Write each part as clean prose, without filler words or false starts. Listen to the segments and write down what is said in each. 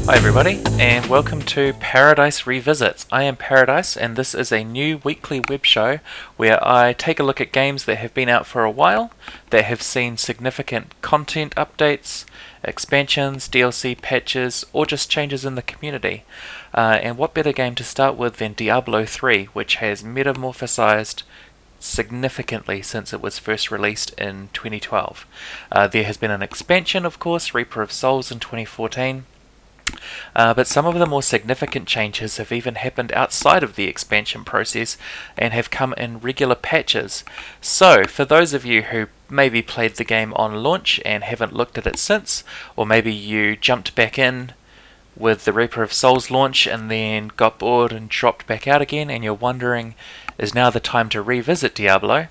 Hi everybody, and welcome to Paradise Revisits. I am Paradise, and this is a new weekly web show where I take a look at games that have been out for a while, that have seen significant content updates, expansions, DLC patches, or just changes in the community. And what better game to start with than Diablo III, which has metamorphosized significantly since it was first released in 2012. There has been an expansion, of course, Reaper of Souls in 2014. But some of the more significant changes have even happened outside of the expansion process and have come in regular patches. So, for those of you who maybe played the game on launch and haven't looked at it since, or maybe you jumped back in with the Reaper of Souls launch and then got bored and dropped back out again, and you're wondering, is now the time to revisit Diablo?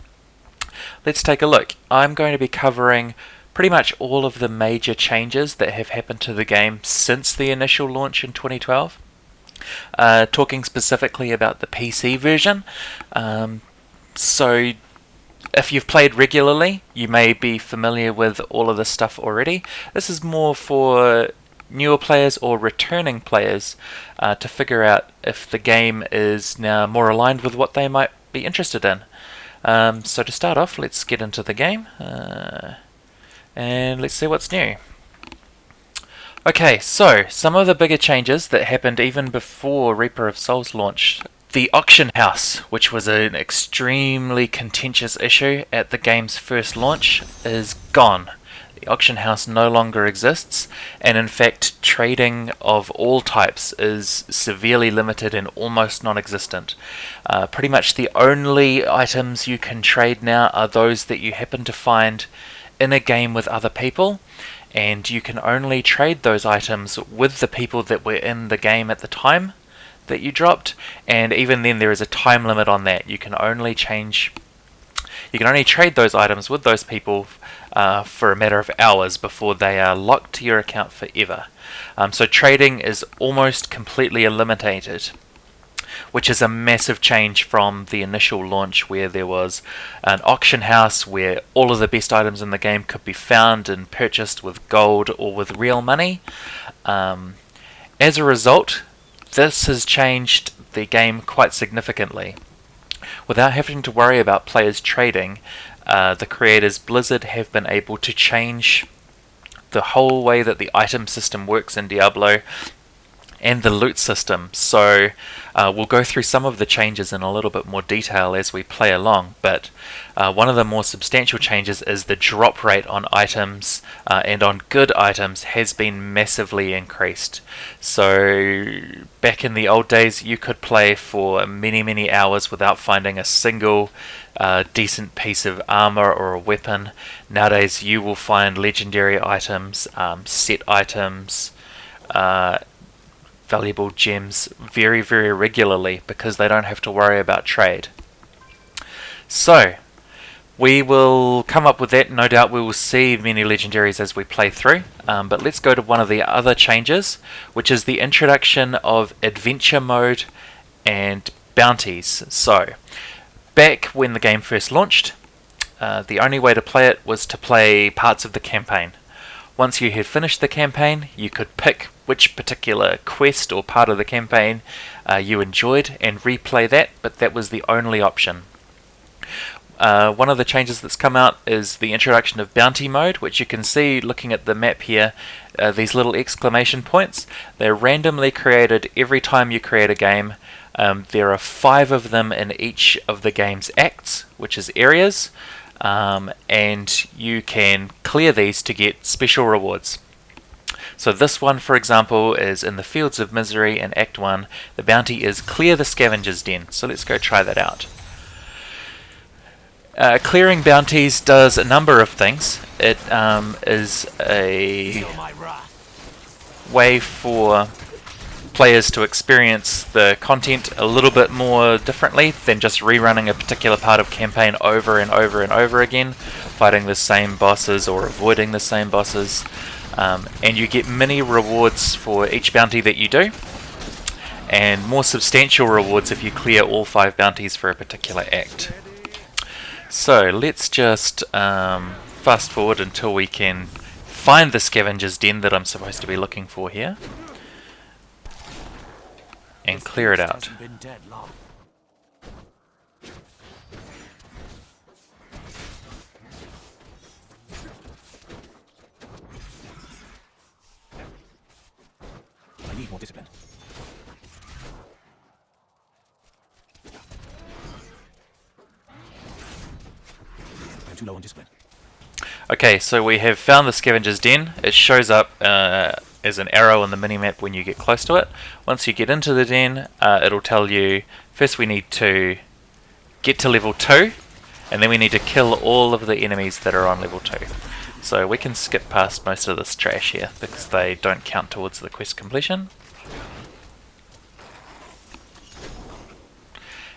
Let's take a look. I'm going to be covering pretty much all of the major changes that have happened to the game since the initial launch in 2012. Talking specifically about the PC version. So if you've played regularly, you may be familiar with all of this stuff already. This is more for newer players or returning players to figure out if the game is now more aligned with what they might be interested in. So to start off, let's get into the game. And let's see what's new. Okay, so some of the bigger changes that happened even before Reaper of Souls launched. The auction house, which was an extremely contentious issue at the game's first launch, is gone. The auction house no longer exists, and in fact trading of all types is severely limited and almost non-existent. Pretty much the only items you can trade now are those that you happen to find in a game with other people, and you can only trade those items with the people that were in the game at the time that you dropped, and even then there is a time limit on that. You can only trade those items with those people for a matter of hours before they are locked to your account forever. So trading is almost completely eliminated, which is a massive change from the initial launch where there was an auction house where all of the best items in the game could be found and purchased with gold or with real money. As a result, this has changed the game quite significantly. Without having to worry about players trading, the creators Blizzard have been able to change the whole way that the item system works in Diablo and the loot system. So we'll go through some of the changes in a little bit more detail as we play along, but one of the more substantial changes is the drop rate on items and on good items has been massively increased. So back in the old days you could play for many hours without finding a single decent piece of armor or a weapon. Nowadays you will find legendary items, set items, valuable gems very regularly because they don't have to worry about trade. So we will come up with that. No doubt we will see many legendaries as we play through, but let's go to one of the other changes, which is the introduction of adventure mode and bounties. So back when the game first launched, the only way to play it was to play parts of the campaign. Once you had finished the campaign, you could pick which particular quest or part of the campaign you enjoyed and replay that, but that was the only option. One of the changes that's come out is the introduction of bounty mode, which you can see looking at the map here, these little exclamation points. They're randomly created every time you create a game. There are 5 of them in each of the game's acts, which is areas. And you can clear these to get special rewards. So this one, for example, is in the Fields of Misery in Act 1. The bounty is clear the Scavenger's Den. So let's go try that out. Clearing bounties does a number of things. It is a way for players to experience the content a little bit more differently than just rerunning a particular part of campaign over and over again, fighting the same bosses or avoiding the same bosses. And you get mini rewards for each bounty that you do, and more substantial rewards if you clear all 5 bounties for a particular act. So let's just fast forward until we can find the Scavenger's Den that I'm supposed to be looking for here. and clear it out. I need more discipline. I'm too low on discipline. Okay, so we have found the scavenger's den. It shows up as an arrow on the minimap when you get close to it. Once you get into the den, it'll tell you first we need to get to level 2, and then we need to kill all of the enemies that are on level 2. So we can skip past most of this trash here because they don't count towards the quest completion.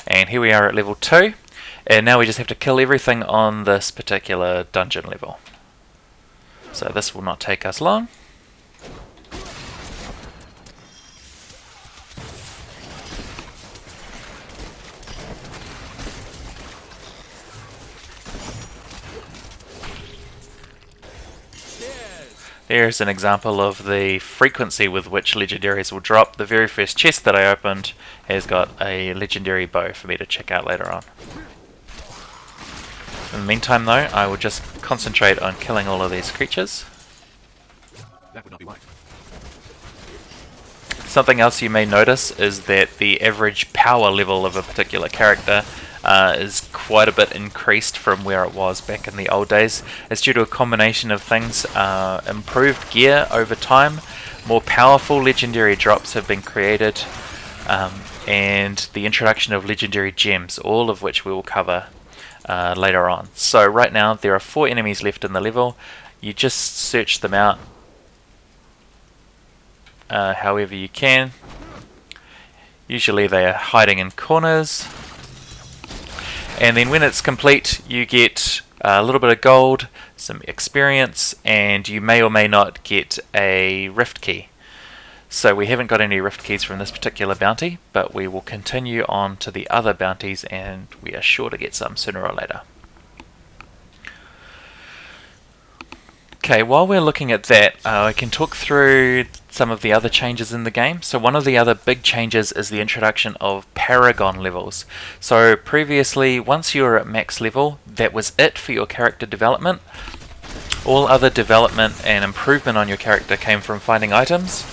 And here we are at level 2, and now we just have to kill everything on this particular dungeon level. So this will not take us long. There's an example of the frequency with which legendaries will drop. The very first chest that I opened has got a legendary bow for me to check out later on. In the meantime though, I will just concentrate on killing all of these creatures. That would not be right. Something else you may notice is that the average power level of a particular character is quite a bit increased from where it was back in the old days. It's due to a combination of things. Improved gear over time, more powerful legendary drops have been created, and the introduction of legendary gems, all of which we will cover later on. So right now there are 4 enemies left in the level. You just search them out however you can. Usually they are hiding in corners. And then when it's complete, you get a little bit of gold, some experience, and you may or may not get a rift key. So we haven't got any rift keys from this particular bounty, but we will continue on to the other bounties, and we are sure to get some sooner or later. Okay, while we're looking at that, I can talk through some of the other changes in the game. So one of the other big changes is the introduction of Paragon levels. So previously, once you were at max level, that was it for your character development. All other development and improvement on your character came from finding items.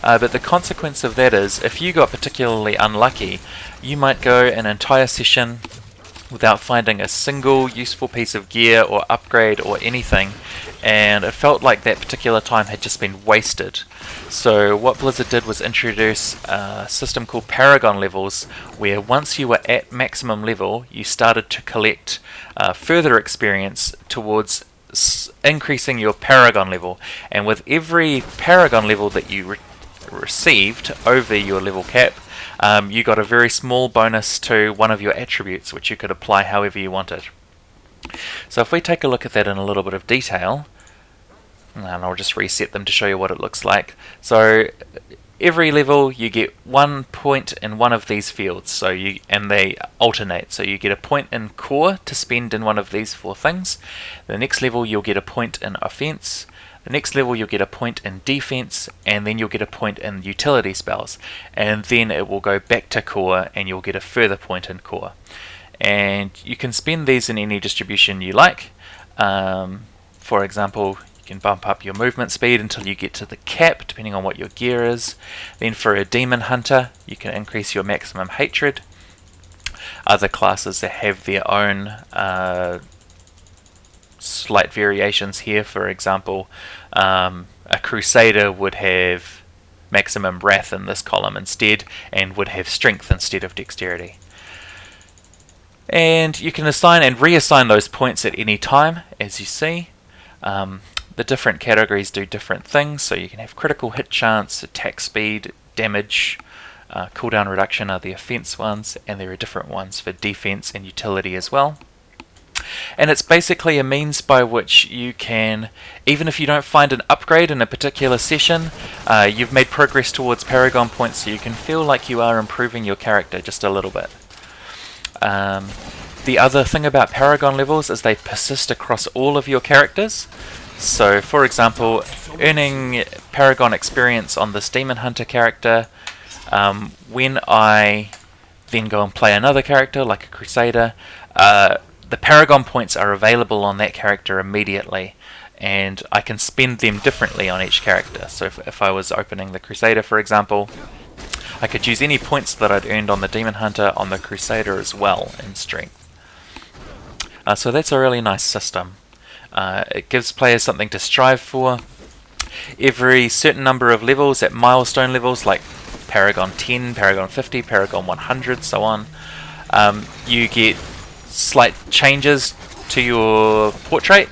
But the consequence of that is, if you got particularly unlucky, you might go an entire session without finding a single useful piece of gear or upgrade or anything, and it felt like that particular time had just been wasted. So what Blizzard did was introduce a system called Paragon levels, where once you were at maximum level, you started to collect further experience towards increasing your Paragon level, and with every Paragon level that you received over your level cap, you got a very small bonus to one of your attributes, which you could apply however you wanted. So if we take a look at that in a little bit of detail, and I'll just reset them to show you what it looks like. So every level you get 1 point in one of these fields, and they alternate. So you get a point in core to spend in one of these 4 things. The next level you'll get a point in offense. The next level you'll get a point in defense, and then you'll get a point in utility spells, and then it will go back to core and you'll get a further point in core. And you can spend these in any distribution you like. For example, you can bump up your movement speed until you get to the cap, depending on what your gear is. Then for a demon hunter, you can increase your maximum hatred. Other classes that have their own slight variations here. For example, a crusader would have maximum wrath in this column instead, and would have strength instead of dexterity. And you can assign and reassign those points at any time, as you see. The different categories do different things, so you can have critical hit chance, attack speed, damage, cooldown reduction are the offense ones, and there are different ones for defense and utility as well. And it's basically a means by which you can, even if you don't find an upgrade in a particular session, you've made progress towards Paragon points, so you can feel like you are improving your character just a little bit. The other thing about Paragon levels is they persist across all of your characters. So for example, earning Paragon experience on this Demon Hunter character When I then go and play another character like a Crusader, the Paragon points are available on that character immediately, and I can spend them differently on each character. So if I was opening the Crusader, for example, I could use any points that I'd earned on the Demon Hunter on the Crusader as well in strength. So that's a really nice system. It gives players something to strive for. Every certain number of levels, at milestone levels like Paragon 10, Paragon 50, Paragon 100, so on, you get slight changes to your portrait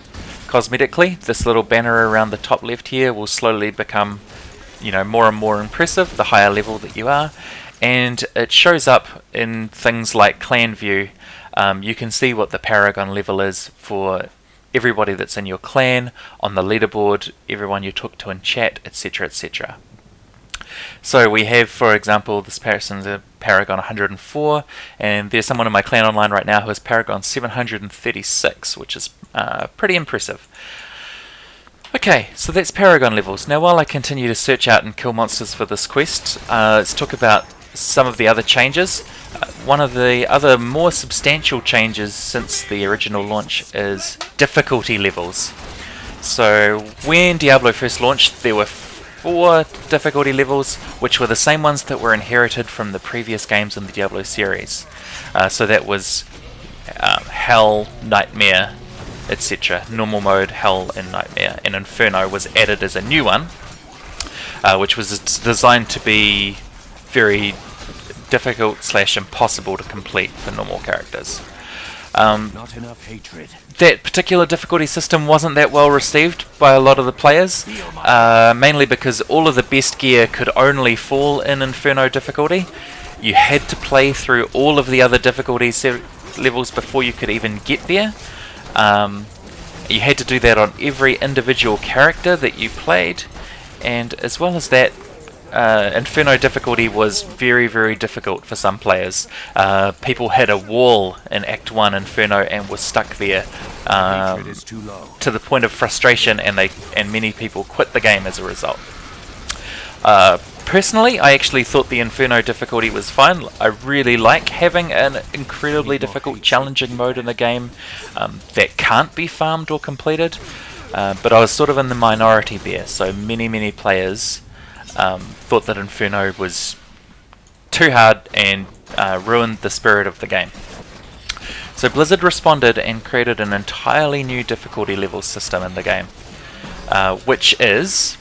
cosmetically. This little banner around the top left here will slowly become, more and more impressive the higher level that you are, and it shows up in things like clan view. You can see what the Paragon level is for everybody that's in your clan, on the leaderboard, everyone you talk to in chat, etc, etc. So we have, for example, this person's a Paragon 104, and there's someone in my clan online right now who has Paragon 736, which is pretty impressive. Okay, so that's Paragon levels. Now while I continue to search out and kill monsters for this quest, let's talk about some of the other changes. One of the other more substantial changes since the original launch is difficulty levels. So when Diablo first launched, there were 4 difficulty levels, which were the same ones that were inherited from the previous games in the Diablo series. So that was Hell, Nightmare, etc. Normal mode, Hell, and Nightmare. And Inferno was added as a new one, which was designed to be very difficult / impossible to complete for normal characters. Not enough hatred. That particular difficulty system wasn't that well received by a lot of the players, mainly because all of the best gear could only fall in Inferno difficulty. You had to play through all of the other difficulty levels before you could even get there. You had to do that on every individual character that you played, and as well as that, Inferno difficulty was very, very difficult for some players. People hit a wall in Act 1 Inferno and were stuck there to the point of frustration, and many people quit the game as a result. Personally, I actually thought the Inferno difficulty was fine. I really like having an incredibly difficult, challenging mode in a game that can't be farmed or completed, but I was sort of in the minority there, so many players thought that Inferno was too hard and ruined the spirit of the game. So Blizzard responded and created an entirely new difficulty level system in the game, which is...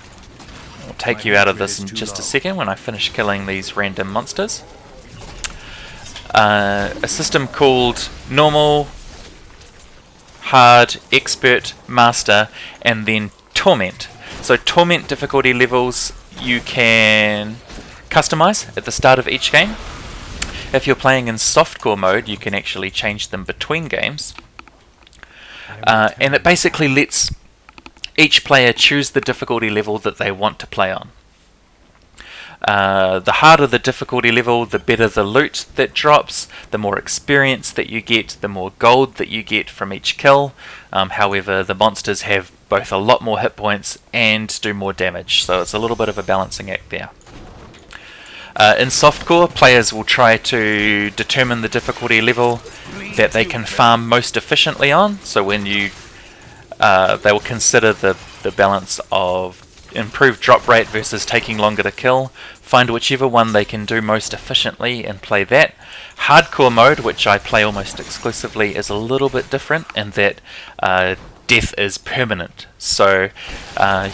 I'll take you out of this in just a second when I finish killing these random monsters. A system called Normal, Hard, Expert, Master, and then Torment. So Torment difficulty levels you can customize at the start of each game. If you're playing in softcore mode, you can actually change them between games. And it basically lets each player choose the difficulty level that they want to play on. The harder the difficulty level, the better the loot that drops, the more experience that you get, the more gold that you get from each kill. However, the monsters have both a lot more hit points and do more damage, so it's a little bit of a balancing act there. In softcore, players will try to determine the difficulty level that they can farm most efficiently on, so when you they will consider the balance of improved drop rate versus taking longer to kill, find whichever one they can do most efficiently and play that. Hardcore mode, which I play almost exclusively, is a little bit different in that death is permanent, so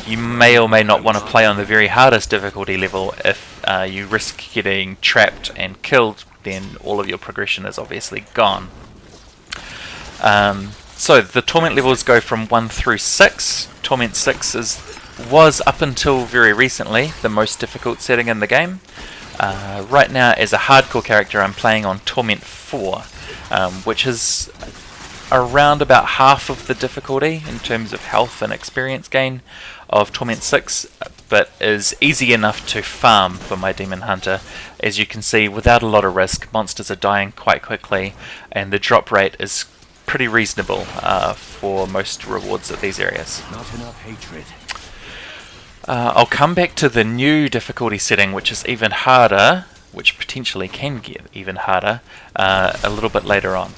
you may or may not want to play on the very hardest difficulty level. If you risk getting trapped and killed, then all of your progression is obviously gone. So the Torment levels go from 1 through 6. Torment 6 was up until very recently the most difficult setting in the game. Right now, as a hardcore character, I'm playing on Torment 4, which is around about half of the difficulty in terms of health and experience gain of Torment 6, but is easy enough to farm for my Demon Hunter. As you can see, without a lot of risk, monsters are dying quite quickly, and the drop rate is pretty reasonable for most rewards at these areas. Not enough hatred. I'll come back to the new difficulty setting, which is even harder, which potentially can get even harder, a little bit later on.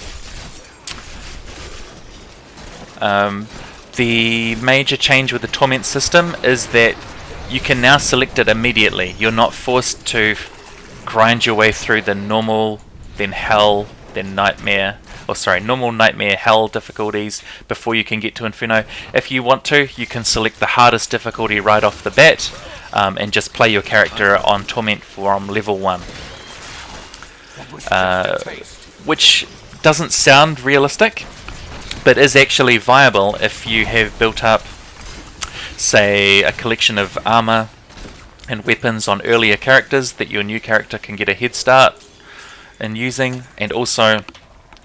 The major change with the torment system is that you can now select it immediately. You're not forced to grind your way through the normal, then hell, then nightmare, normal, nightmare, hell difficulties before you can get to Inferno. If you want to, you can select the hardest difficulty right off the bat, and just play your character on torment from level 1. Which doesn't sound realistic, but is actually viable if you have built up, say, a collection of armor and weapons on earlier characters that your new character can get a head start in using, and also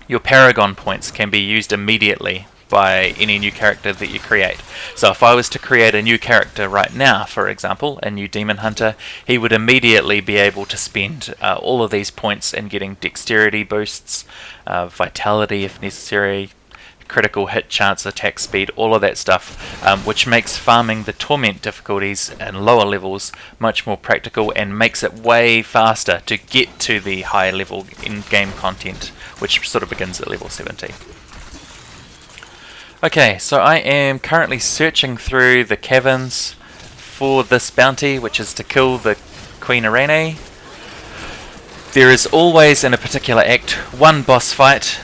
your Paragon points can be used immediately by any new character that you create. So if I was to create a new character right now, for example, a new Demon Hunter, he would immediately be able to spend all of these points in getting dexterity boosts, vitality if necessary, critical hit chance, attack speed, all of that stuff, which makes farming the torment difficulties and lower levels much more practical and makes it way faster to get to the high level in-game content, which sort of begins at level 70. Okay, so I am currently searching through the caverns for this bounty, which is to kill the Queen Irene. There is always, in a particular act, one boss fight.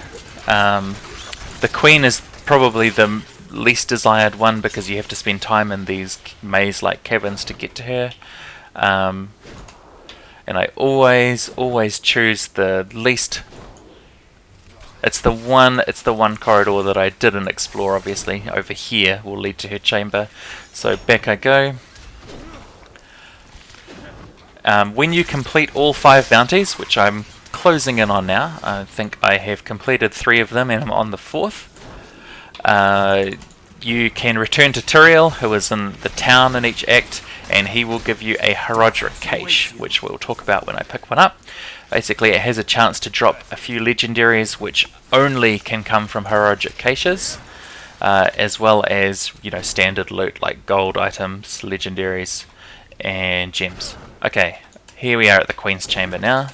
The Queen is probably the least desired one because you have to spend time in these maze-like caverns to get to her. And I always choose the least. It's the one corridor that I didn't explore, obviously. Over here will lead to her chamber. So back I go. When you complete all 5 bounties, which I'm closing in on now, I think I have completed 3 of them and I'm on the 4th. You can return to Turiel, who is in the town in each act, and he will give you a Herodric cache, which we'll talk about when I pick one up. Basically, it has a chance to drop a few legendaries, which only can come from Herodric caches, as well as, you know, standard loot like gold items, legendaries, and gems. Okay, here we are at the Queen's Chamber now.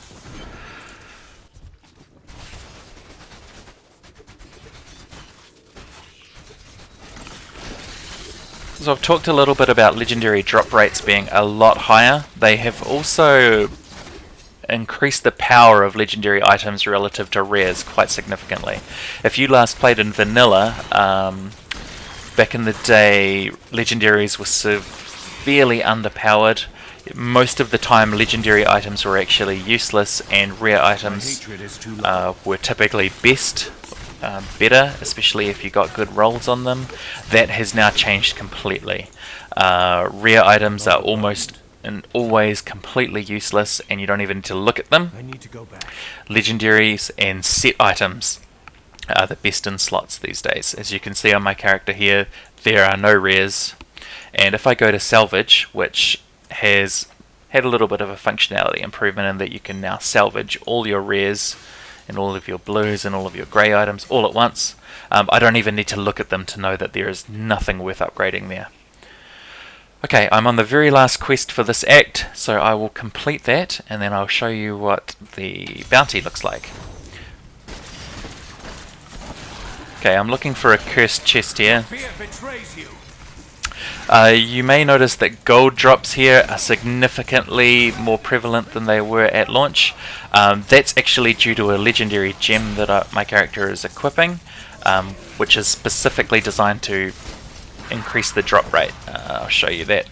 So I've talked a little bit about legendary drop rates being a lot higher. They have also increased the power of legendary items relative to rares quite significantly. If you last played in vanilla, back in the day, legendaries were severely underpowered. Most of the time legendary items were actually useless, and rare items were typically better, especially if you got good rolls on them. That has now changed completely. Rare items are almost and always completely useless, and you don't even need to look at them. Legendaries and set items are the best in slots these days. As you can see on my character here, there are no rares, and if I go to salvage, which has had a little bit of a functionality improvement in that you can now salvage all your rares and all of your blues and all of your grey items all at once. I don't even need to look at them to know that there is nothing worth upgrading there. Okay, I'm on the very last quest for this act, so I will complete that and then I'll show you what the bounty looks like. Okay, I'm looking for a cursed chest here. You may notice that gold drops here are significantly more prevalent than they were at launch. That's actually due to a legendary gem that my character is equipping, which is specifically designed to increase the drop rate. I'll show you that.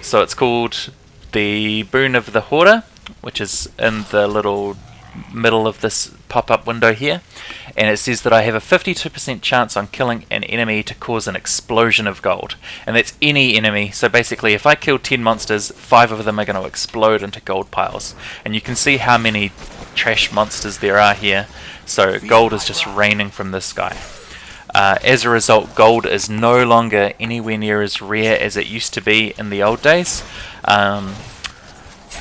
So it's called the Boon of the Hoarder, which is in the little middle of this pop-up window here, and it says that I have a 52% chance on killing an enemy to cause an explosion of gold, and that's any enemy. So basically if I kill 10 monsters, 5 of them are going to explode into gold piles, and you can see how many trash monsters there are here. So gold is just raining from this sky. As a result, gold is no longer anywhere near as rare as it used to be in the old days.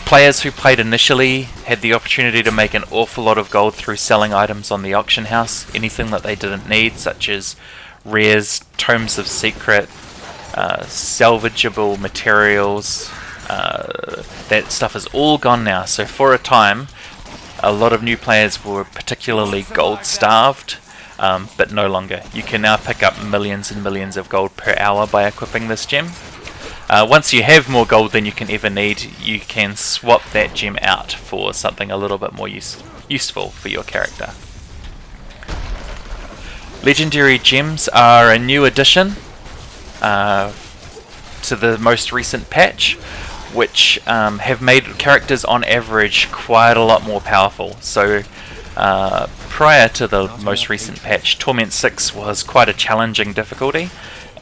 Players who played initially had the opportunity to make an awful lot of gold through selling items on the auction house, anything that they didn't need, such as rares, tomes of secret, salvageable materials. That stuff is all gone now. So for a time, a lot of new players were particularly gold starved, but no longer. You can now pick up millions and millions of gold per hour by equipping this gem. Once you have more gold than you can ever need, you can swap that gem out for something a little bit more useful for your character. Legendary gems are a new addition to the most recent patch, which have made characters on average quite a lot more powerful. So prior to the most recent patch, Torment 6 was quite a challenging difficulty,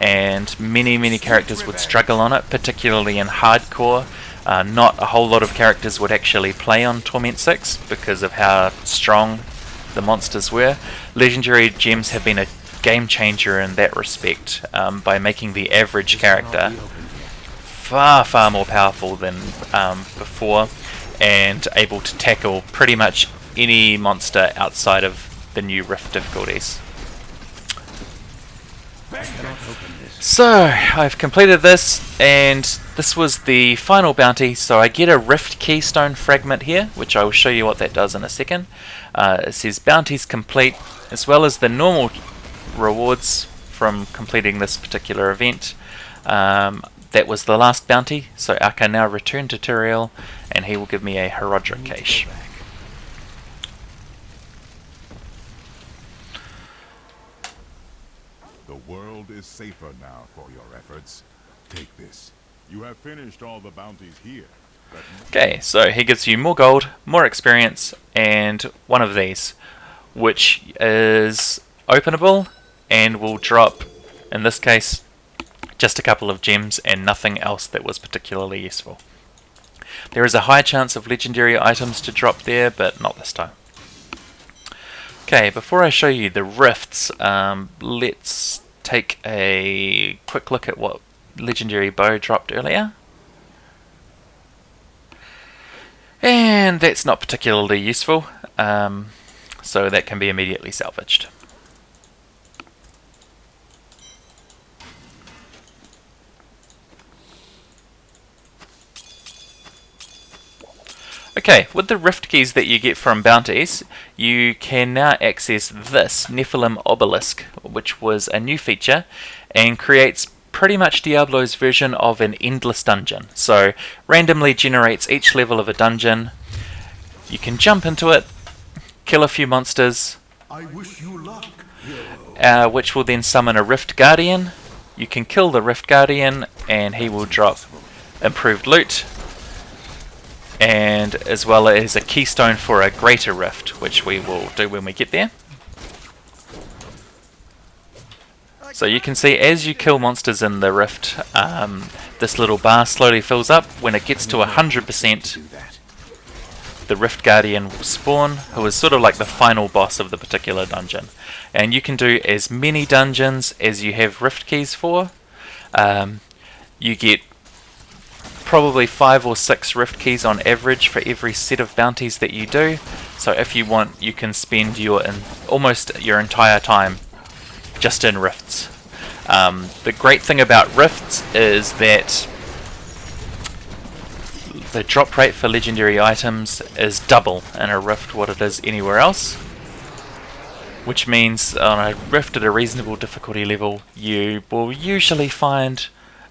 and many characters would struggle on it, particularly in hardcore. Not a whole lot of characters would actually play on Torment 6 because of how strong the monsters were. Legendary gems have been a game changer in that respect, by making the average character far more powerful than before, and able to tackle pretty much any monster outside of the new Rift difficulties. So I've completed this, and this was the final bounty. So I get a Rift Keystone fragment here, which I will show you what that does in a second. It says bounties complete, as well as the normal rewards from completing this particular event. That was the last bounty, so I can now return to Turiel, and he will give me a Herodric cache. The world is safer now for your efforts. Take this. You have finished all the bounties here. Okay, so he gives you more gold, more experience, and one of these, which is openable and will drop, in this case, just a couple of gems and nothing else that was particularly useful. There is a high chance of legendary items to drop there, but not this time. Okay, before I show you the rifts, let's take a quick look at what legendary bow dropped earlier. And that's not particularly useful, so that can be immediately salvaged. Okay, with the rift keys that you get from bounties, you can now access this Nephalem obelisk, which was a new feature, and creates pretty much Diablo's version of an endless dungeon. So, randomly generates each level of a dungeon. You can jump into it, kill a few monsters, I wish you luck, which will then summon a Rift Guardian. You can kill the Rift Guardian, and he will drop improved loot, and as well as a keystone for a greater rift, which we will do when we get there. So you can see as you kill monsters in the rift, this little bar slowly fills up. When it gets to 100%, the Rift Guardian will spawn, who is sort of like the final boss of the particular dungeon. And you can do as many dungeons as you have rift keys for. You get probably 5 or 6 rift keys on average for every set of bounties that you do. So if you want, you can spend almost your entire time just in rifts. The great thing about rifts is that the drop rate for legendary items is double in a rift what it is anywhere else, which means on a rift at a reasonable difficulty level you will usually find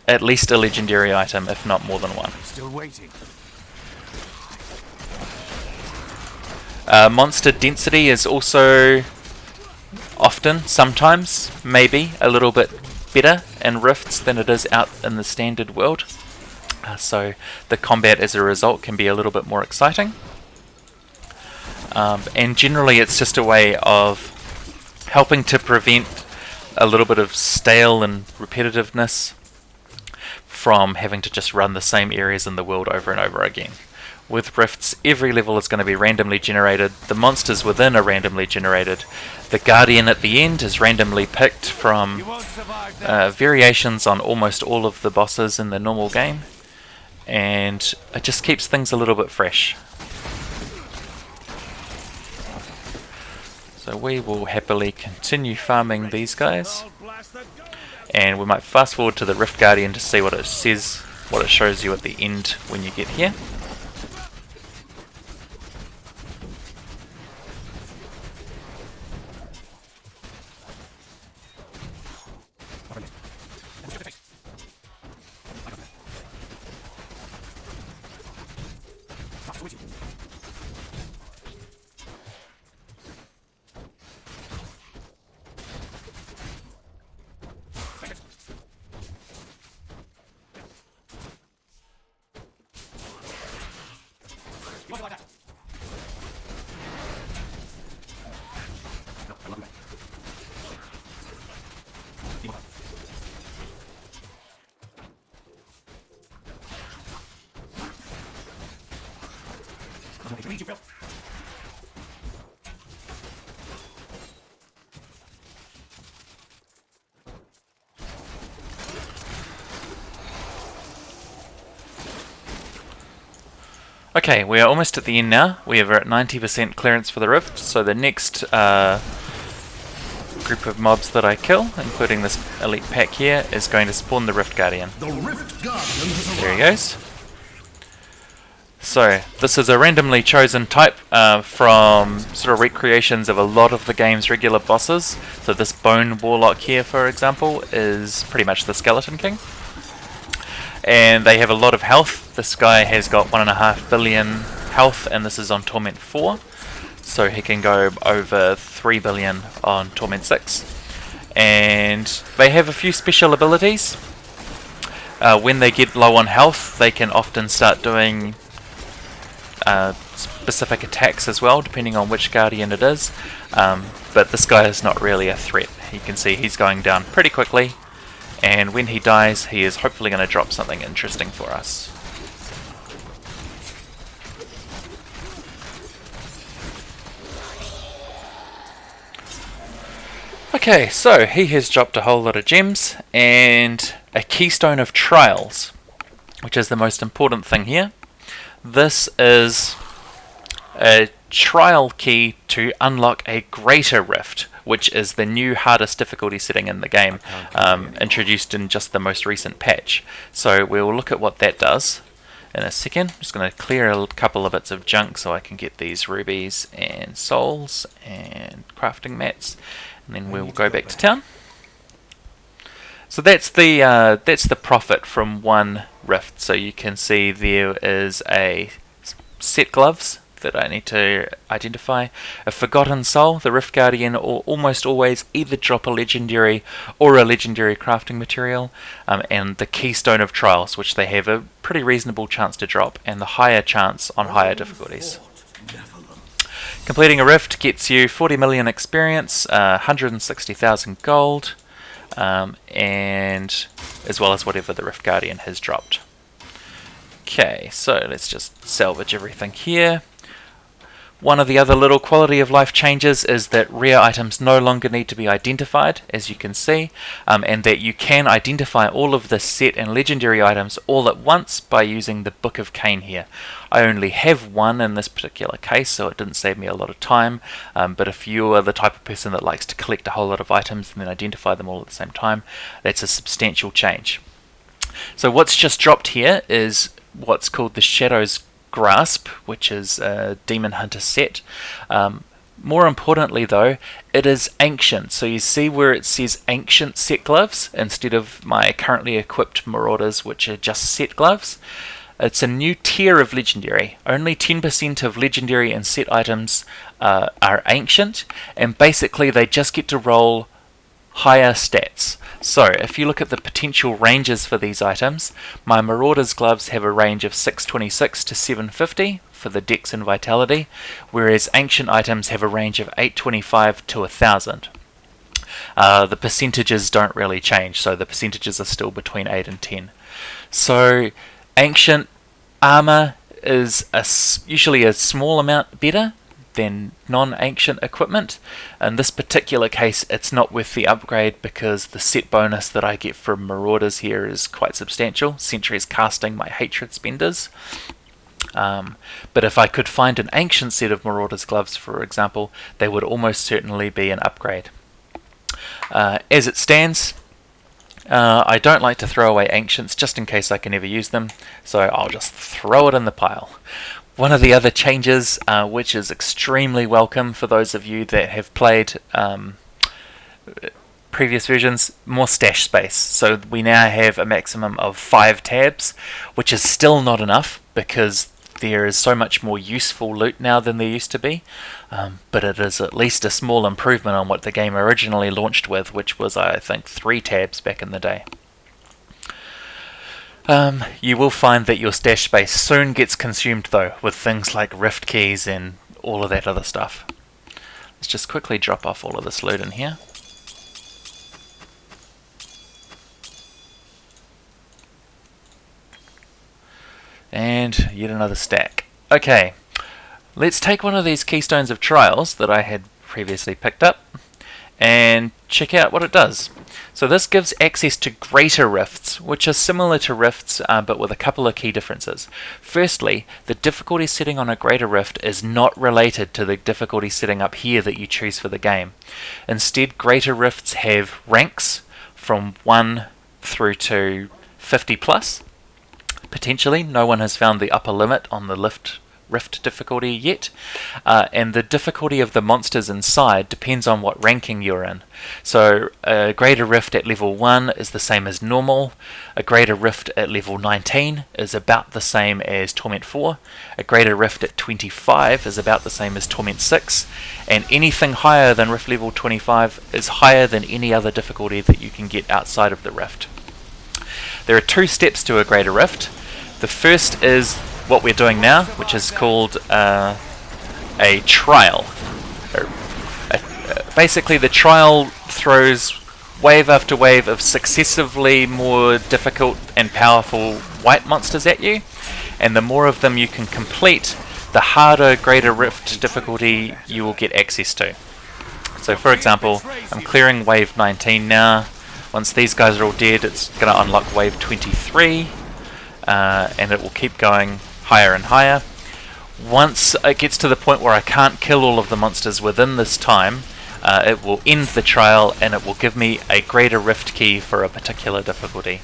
at least a legendary item, if not more than one. Still waiting. Monster density is also often, sometimes, maybe a little bit better in rifts than it is out in the standard world. So the combat as a result can be a little bit more exciting. And generally it's just a way of helping to prevent a little bit of stale and repetitiveness from having to just run the same areas in the world over and over again. With rifts, every level is going to be randomly generated, the monsters within are randomly generated, the Guardian at the end is randomly picked from variations on almost all of the bosses in the normal game, and it just keeps things a little bit fresh. So we will happily continue farming these guys. And we might fast forward to the Rift Guardian to see what it says, what it shows you at the end when you get here. Okay, we are almost at the end now. We are at 90% clearance for the Rift, so the next group of mobs that I kill, including this elite pack here, is going to spawn the Rift Guardian. The Rift Guardian has There he goes. So, this is a randomly chosen type from sort of recreations of a lot of the game's regular bosses. So this Bone Warlock here, for example, is pretty much the Skeleton King. And they have a lot of health. This guy has got 1.5 billion health, and this is on Torment 4. So he can go over 3 billion on Torment 6. And they have a few special abilities. When they get low on health, they can often start doing specific attacks as well, depending on which Guardian it is. But this guy is not really a threat. You can see he's going down pretty quickly. And when he dies, he is hopefully going to drop something interesting for us. Okay, so he has dropped a whole lot of gems and a Keystone of Trials, which is the most important thing here. This is a trial key to unlock a greater rift, which is the new hardest difficulty setting in the game, introduced in just the most recent patch. So we'll look at what that does in a second. I'm just going to clear a couple of bits of junk so I can get these rubies and souls and crafting mats, and then we'll go back to town. So that's the profit from one rift. So you can see there is a set gloves that I need to identify, a Forgotten Soul. The Rift Guardian almost always either drop a legendary or a legendary crafting material, and the Keystone of Trials, which they have a pretty reasonable chance to drop, and the higher chance on higher difficulties. Completing a rift gets you 40 million experience, 160,000 gold, and as well as whatever the Rift Guardian has dropped. Okay, so let's just salvage everything here. One of the other little quality of life changes is that rare items no longer need to be identified, as you can see, and that you can identify all of the set and legendary items all at once by using the Book of Cain here. I only have one in this particular case, so it didn't save me a lot of time, but if you are the type of person that likes to collect a whole lot of items and then identify them all at the same time, that's a substantial change. So what's just dropped here is what's called the Shadow's Grasp, which is a Demon Hunter set. More importantly though, it is ancient, so you see where it says ancient set gloves instead of my currently equipped Marauders, which are just set gloves. It's a new tier of legendary. Only 10% of legendary and set items are ancient, and basically they just get to roll higher stats. So if you look at the potential ranges for these items, my Marauder's gloves have a range of 626 to 750 for the dex and vitality, whereas ancient items have a range of 825 to 1000. The percentages don't really change, so the percentages are still between 8 and 10. So ancient armor is usually a small amount better than non-ancient equipment. In this particular case, it's not worth the upgrade because the set bonus that I get from Marauders here is quite substantial. Sentries casting my hatred spenders. But if I could find an ancient set of Marauders gloves, for example, they would almost certainly be an upgrade. As it stands, I don't like to throw away ancients just in case I can never use them, so I'll just throw it in the pile. One of the other changes, which is extremely welcome for those of you that have played previous versions, more stash space. So we now have a maximum of 5 tabs, which is still not enough because there is so much more useful loot now than there used to be, but it is at least a small improvement on what the game originally launched with, which was, I think, 3 tabs back in the day. You will find that your stash space soon gets consumed though, with things like rift keys and all of that other stuff. Let's just quickly drop off all of this loot in here. And yet another stack. Okay, let's take one of these Keystones of Trials that I had previously picked up and check out what it does. So this gives access to greater rifts, which are similar to rifts but with a couple of key differences. Firstly, the difficulty setting on a greater rift is not related to the difficulty setting up here that you choose for the game. Instead, greater rifts have ranks from 1 through to 50 plus. Potentially, no one has found the upper limit on the rift difficulty yet, and the difficulty of the monsters inside depends on what ranking you're in. So a greater rift at level 1 is the same as normal, a greater rift at level 19 is about the same as Torment 4, a greater rift at 25 is about the same as Torment 6, and anything higher than rift level 25 is higher than any other difficulty that you can get outside of the rift. There are 2 steps to a greater rift. The first is what we're doing now, which is called a trial. Basically, the trial throws wave after wave of successively more difficult and powerful white monsters at you, and the more of them you can complete, the harder greater rift difficulty you will get access to. So for example, I'm clearing wave 19 now. Once these guys are all dead, it's going to unlock wave 23, and it will keep going higher and higher. Once it gets to the point where I can't kill all of the monsters within this time, it will end the trial and it will give me a greater rift key for a particular difficulty.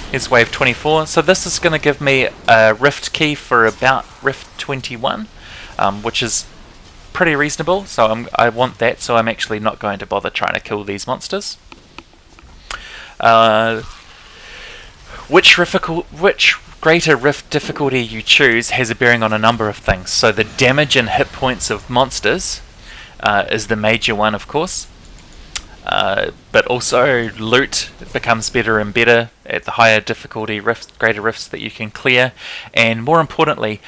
Here's wave 24. So this is going to give me a rift key for about rift 21, which is pretty reasonable. So I want that, so I'm actually not going to bother trying to kill these monsters. Which greater rift difficulty you choose has a bearing on a number of things. So the damage and hit points of monsters is the major one, of course. But also loot becomes better and better at the higher difficulty greater rifts that you can clear. And more importantly,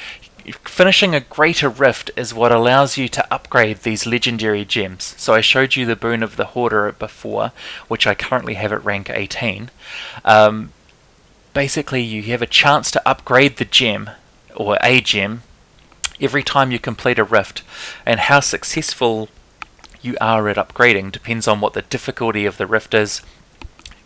finishing a greater rift is what allows you to upgrade these legendary gems. So I showed you the Boon of the Hoarder before, which I currently have at rank 18. Basically, you have a chance to upgrade the gem, or a gem, every time you complete a rift, and how successful you are at upgrading depends on what the difficulty of the rift is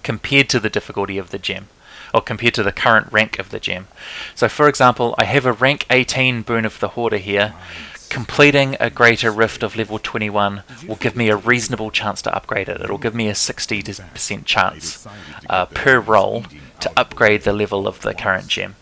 compared to the difficulty of the gem, or compared to the current rank of the gem. So for example, I have a rank 18 Boon of the Hoarder here. Completing a greater rift of level 21 will give me a reasonable chance to upgrade it. It'll give me a 60% chance per roll to upgrade the level of the current gem.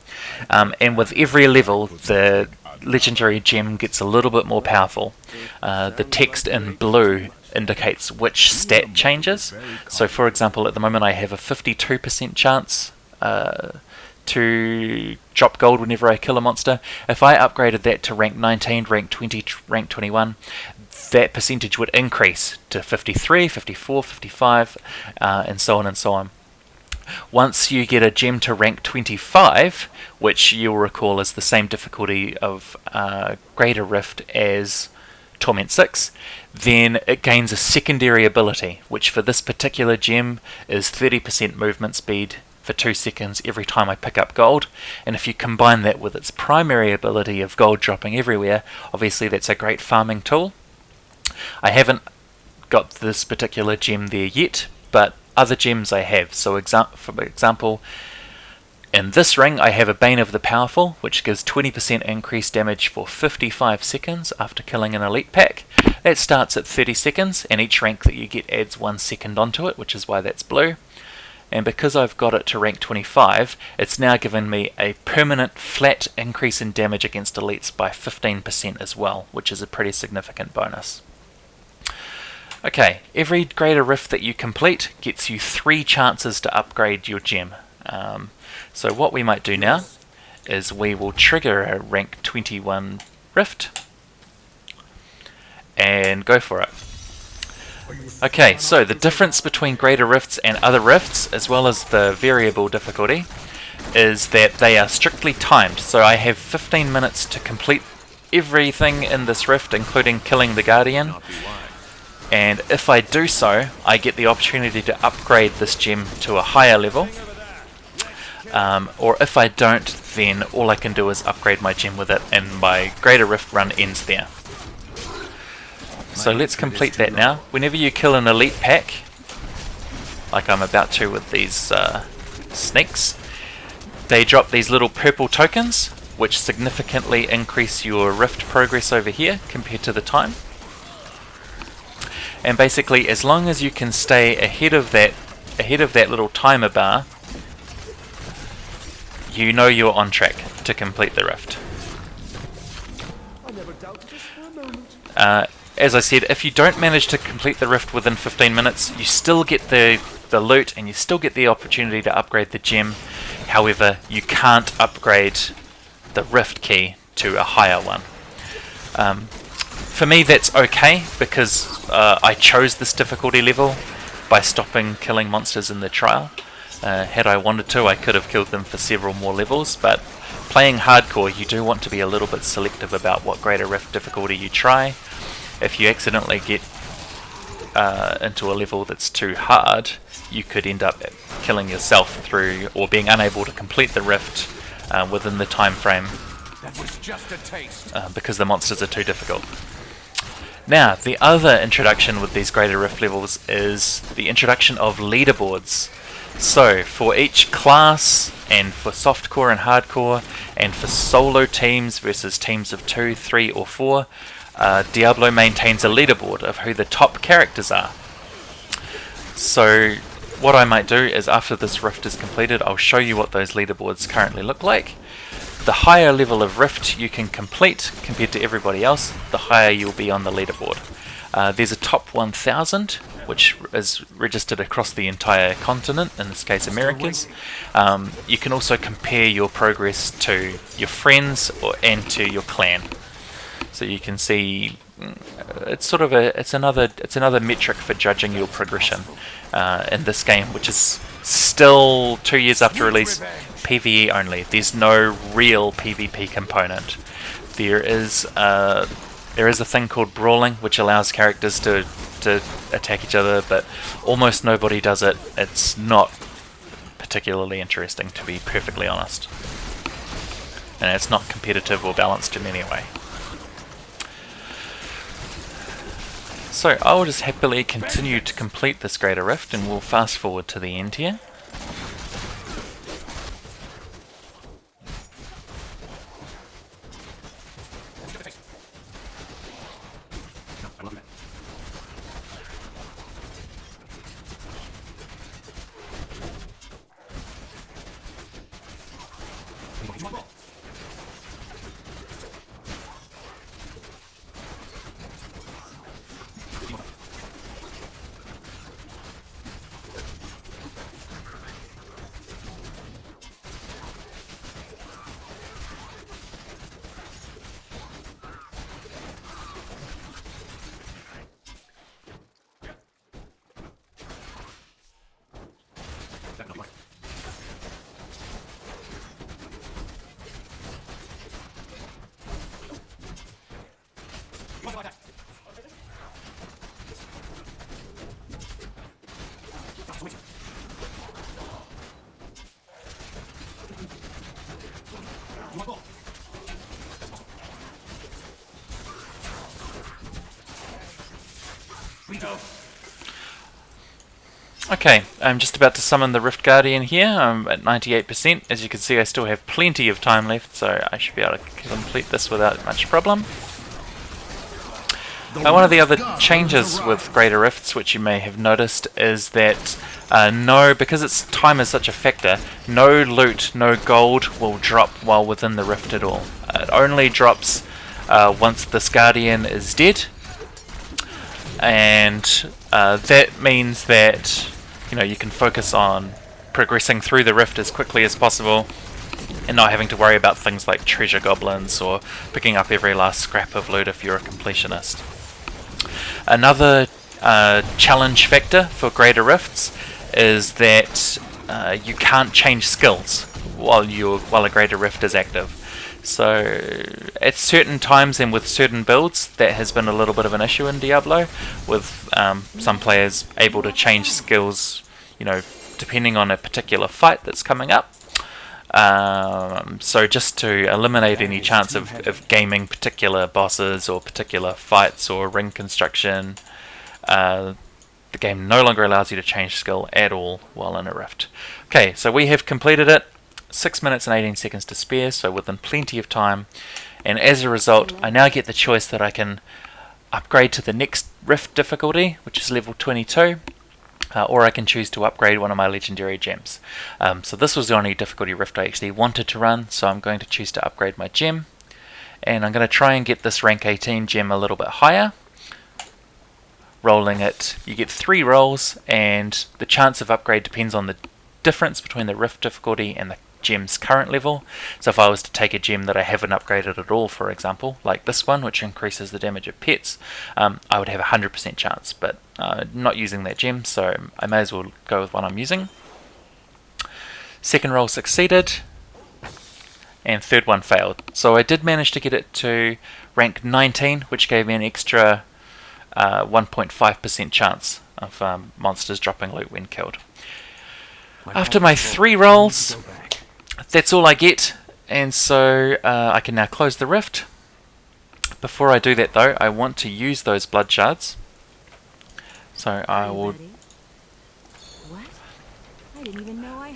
And with every level, the legendary gem gets a little bit more powerful. The text in blue indicates which stat changes. So for example, at the moment I have a 52% chance to drop gold whenever I kill a monster. If I upgraded that to rank 19, rank 20, rank 21, that percentage would increase to 53, 54, 55, and so on and so on. Once you get a gem to rank 25, which you'll recall is the same difficulty of Greater Rift as Torment 6, then it gains a secondary ability, which for this particular gem is 30% movement speed for 2 seconds every time I pick up gold. And if you combine that with its primary ability of gold dropping everywhere, obviously that's a great farming tool. I haven't got this particular gem there yet, but other gems I have. So for example, In this ring I have a Bane of the Powerful, which gives 20% increased damage for 55 seconds after killing an elite pack. That starts at 30 seconds, and each rank that you get adds 1 second onto it, which is why that's blue. And because I've got it to rank 25, it's now given me a permanent flat increase in damage against elites by 15% as well, which is a pretty significant bonus. Okay, every Greater Rift that you complete gets you 3 chances to upgrade your gem. So what we might do now is we will trigger a rank 21 Rift and go for it. Okay, so the difference between Greater Rifts and other Rifts, as well as the variable difficulty, is that they are strictly timed. So I have 15 minutes to complete everything in this Rift, including killing the Guardian. And if I do so, I get the opportunity to upgrade this gem to a higher level. Or if I don't, then all I can do is upgrade my gem with it, and my Greater Rift run ends there. So let's complete that now. Whenever you kill an elite pack, like I'm about to with these sneaks, they drop these little purple tokens, which significantly increase your Rift progress over here compared to the time. And basically, as long as you can stay ahead of that little timer bar, you know you're on track to complete the Rift. As I said, if you don't manage to complete the Rift within 15 minutes, you still get the loot and you still get the opportunity to upgrade the gem. However, you can't upgrade the Rift key to a higher one. For me, that's okay, because I chose this difficulty level by stopping killing monsters in the trial. Had I wanted to, I could have killed them for several more levels, but playing hardcore, you do want to be a little bit selective about what Greater Rift difficulty you try. If you accidentally get into a level that's too hard, you could end up killing yourself through, or being unable to complete the Rift within the time frame. That was just a taste. Because the monsters are too difficult. Now, the other introduction with these Greater Rift levels is the introduction of leaderboards. So, for each class, and for softcore and hardcore, and for solo teams versus teams of 2, 3, or 4, Diablo maintains a leaderboard of who the top characters are. So, what I might do is, after this Rift is completed, I'll show you what those leaderboards currently look like. The higher level of Rift you can complete compared to everybody else, the higher you'll be on the leaderboard. There's a top 1000, which is registered across the entire continent, in this case Americas. You can also compare your progress to your friends and to your clan. So you can see it's another metric for judging your progression in this game, which is still 2 years after release, PvE only. There's no real PvP component. There is a thing called brawling, which allows characters to attack each other, but almost nobody does it. It's not particularly interesting, to be perfectly honest, and it's not competitive or balanced in any way. So I will just happily continue to complete this Greater Rift, and we'll fast forward to the end here. Okay, I'm just about to summon the Rift Guardian here. I'm at 98%. As you can see, I still have plenty of time left, so I should be able to complete this without much problem. One of the other changes with Greater Rifts, which you may have noticed, is that because time is such a factor, no loot, no gold will drop while within the rift at all. It only drops once this Guardian is dead, and that means that you can focus on progressing through the rift as quickly as possible and not having to worry about things like treasure goblins or picking up every last scrap of loot if you're a completionist. Another challenge factor for Greater Rifts is that you can't change skills while a Greater Rift is active. So at certain times and with certain builds, that has been a little bit of an issue in Diablo, with some players able to change skills, depending on a particular fight that's coming up. So just to eliminate any chance of gaming particular bosses or particular fights or ring construction, the game no longer allows you to change skill at all while in a rift. Okay, so we have completed it. 6 minutes and 18 seconds to spare, so within plenty of time. And as a result, I now get the choice that I can upgrade to the next rift difficulty, which is level 22. Or I can choose to upgrade one of my legendary gems. So this was the only difficulty rift I actually wanted to run, so I'm going to choose to upgrade my gem. And I'm going to try and get this rank 18 gem a little bit higher. Rolling it, you get 3 rolls, and the chance of upgrade depends on the difference between the rift difficulty and the gem's current level. So if I was to take a gem that I haven't upgraded at all, for example, like this one, which increases the damage of pets, I would have a 100% chance, but not using that gem, so I may as well go with what I'm using. Second roll succeeded, and third one failed. So I did manage to get it to rank 19, which gave me an extra 1.5% chance of monsters dropping loot when killed. After my 3 rolls, that's all I get, and so I can now close the rift. Before I do that though, I want to use those blood shards. So I will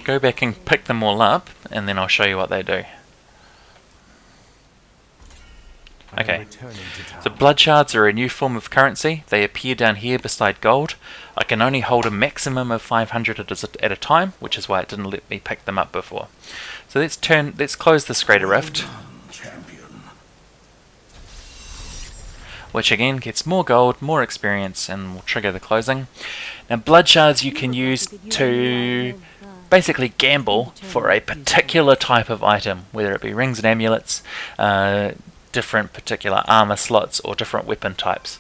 go back and pick them all up, and then I'll show you what they do. Okay, so blood shards are a new form of currency. They appear down here beside gold. I can only hold a maximum of 500 at a time, which is why it didn't let me pick them up before. So let's close this Greater Rift, which again gets more gold, more experience, and will trigger the closing. Now blood shards you can use to basically gamble for a particular type of item, whether it be rings and amulets, different particular armor slots, or different weapon types.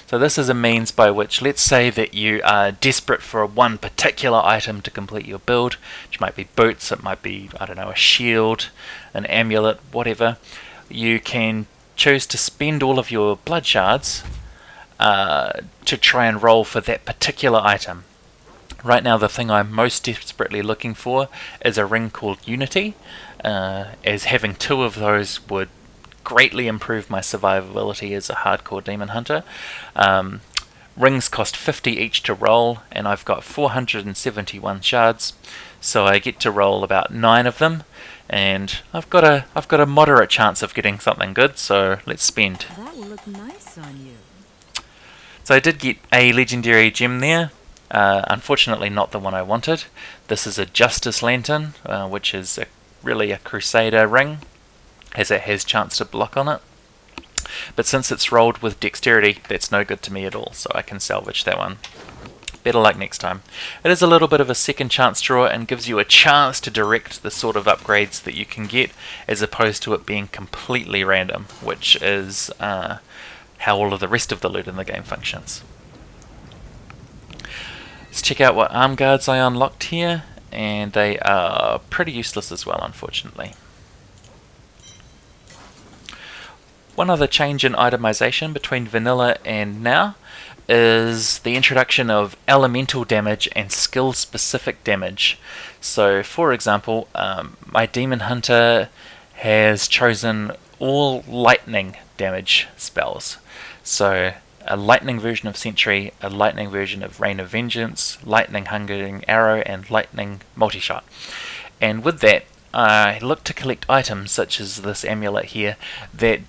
So this is a means by which, let's say that you are desperate for one particular item to complete your build, which might be boots, it might be, I don't know, a shield, an amulet, whatever. You can choose to spend all of your blood shards to try and roll for that particular item. Right now the thing I'm most desperately looking for is a ring called Unity, as having 2 of those would greatly improve my survivability as a hardcore demon hunter. Rings cost 50 each to roll, and I've got 471 shards, so I get to roll about 9 of them, and I've got a moderate chance of getting something good. So let's spend. That will look nice on you. So I did get a legendary gem there. Unfortunately, not the one I wanted. This is a Justice Lantern, which is really a Crusader ring, as it has chance to block on it. But since it's rolled with dexterity, that's no good to me at all, so I can salvage that one. Better luck next time. It is a little bit of a second chance draw and gives you a chance to direct the sort of upgrades that you can get, as opposed to it being completely random, which is how all of the rest of the loot in the game functions. Let's check out what arm guards I unlocked here, and they are pretty useless as well, unfortunately. One other change in itemization between vanilla and now is the introduction of elemental damage and skill specific damage. So for example, my demon hunter has chosen all lightning damage spells. So a lightning version of Sentry, a lightning version of Rain of Vengeance, lightning hungering arrow, and lightning multi-shot. And with that, I look to collect items such as this amulet here that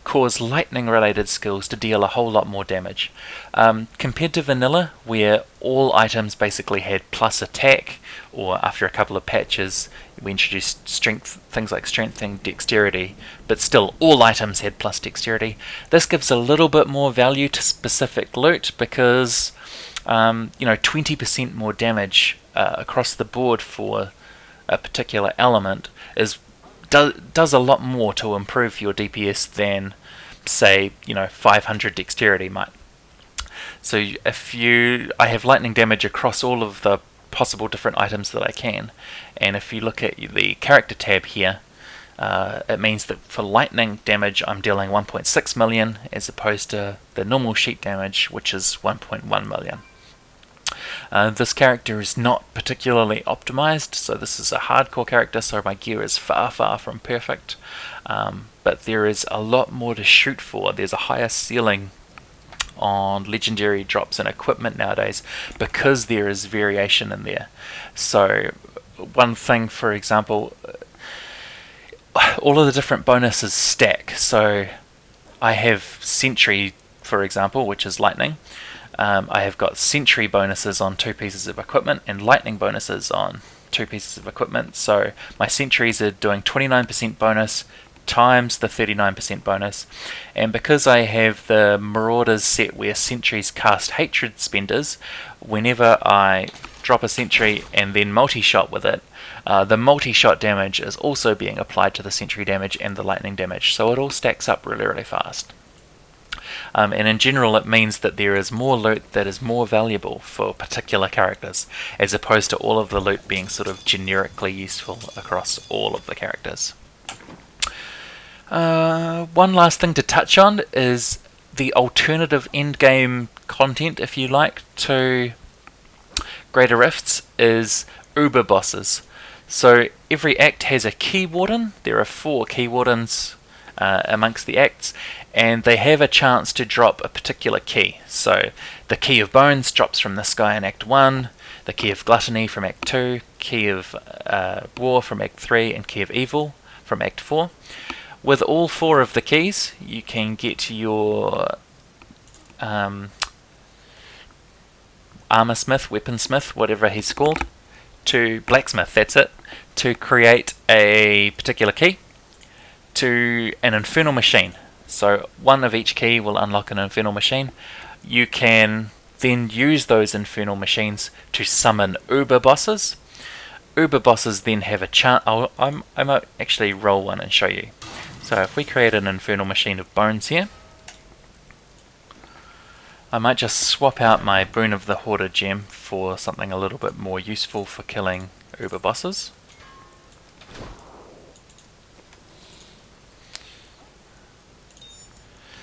cause lightning related skills to deal a whole lot more damage. Compared to vanilla, where all items basically had plus attack, or after a couple of patches we introduced strength, things like strength and dexterity, but still all items had plus dexterity. This gives a little bit more value to specific loot because 20% more damage across the board for a particular element does a lot more to improve your DPS than, say, 500 dexterity might. So I have lightning damage across all of the possible different items that I can, and if you look at the character tab here, it means that for lightning damage I'm dealing 1.6 million as opposed to the normal sheet damage, which is 1.1 million. This character is not particularly optimized, so this is a hardcore character, so my gear is far from perfect, but there is a lot more to shoot for. There's a higher ceiling on legendary drops and equipment nowadays because there is variation in there. So one thing, for example, all of the different bonuses stack. So I have Sentry, for example, which is lightning. I have got Sentry bonuses on 2 pieces of equipment and lightning bonuses on 2 pieces of equipment. So my Sentries are doing 29% bonus times the 39% bonus, and because I have the Marauders set where Sentries cast Hatred Spenders, whenever I drop a Sentry and then multi-shot with it, the multi-shot damage is also being applied to the Sentry damage and the lightning damage, so it all stacks up really fast. And in general it means that there is more loot that is more valuable for particular characters, as opposed to all of the loot being sort of generically useful across all of the characters. One last thing to touch on is the alternative endgame content, if you like, to Greater Rifts is Uber bosses. So every act has a key warden. There are 4 key wardens amongst the acts, and they have a chance to drop a particular key. So the Key of Bones drops from the sky in Act 1, the Key of Gluttony from Act 2, Key of War from Act 3, and Key of Evil from Act 4. With all 4 of the keys, you can get your armorsmith, weaponsmith, whatever he's called, to blacksmith, that's it, to create a particular key to an infernal machine. So 1 of each key will unlock an infernal machine. You can then use those infernal machines to summon Uber bosses. Uber bosses then have a chance. I might actually roll one and show you. So if we create an infernal machine of bones here, I might just swap out my Boon of the Hoarder gem for something a little bit more useful for killing Uber bosses.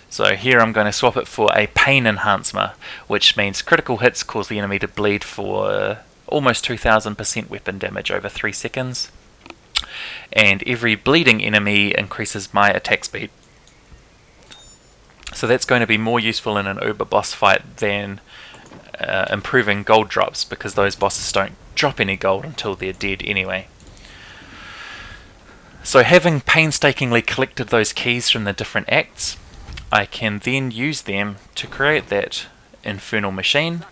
So here I'm going to swap it for a Pain Enhancer, which means critical hits cause the enemy to bleed for almost 2000% weapon damage over 3 seconds. And every bleeding enemy increases my attack speed. So that's going to be more useful in an Uber boss fight than improving gold drops, because those bosses don't drop any gold until they're dead anyway. So having painstakingly collected those keys from the different acts, I can then use them to create that infernal machine,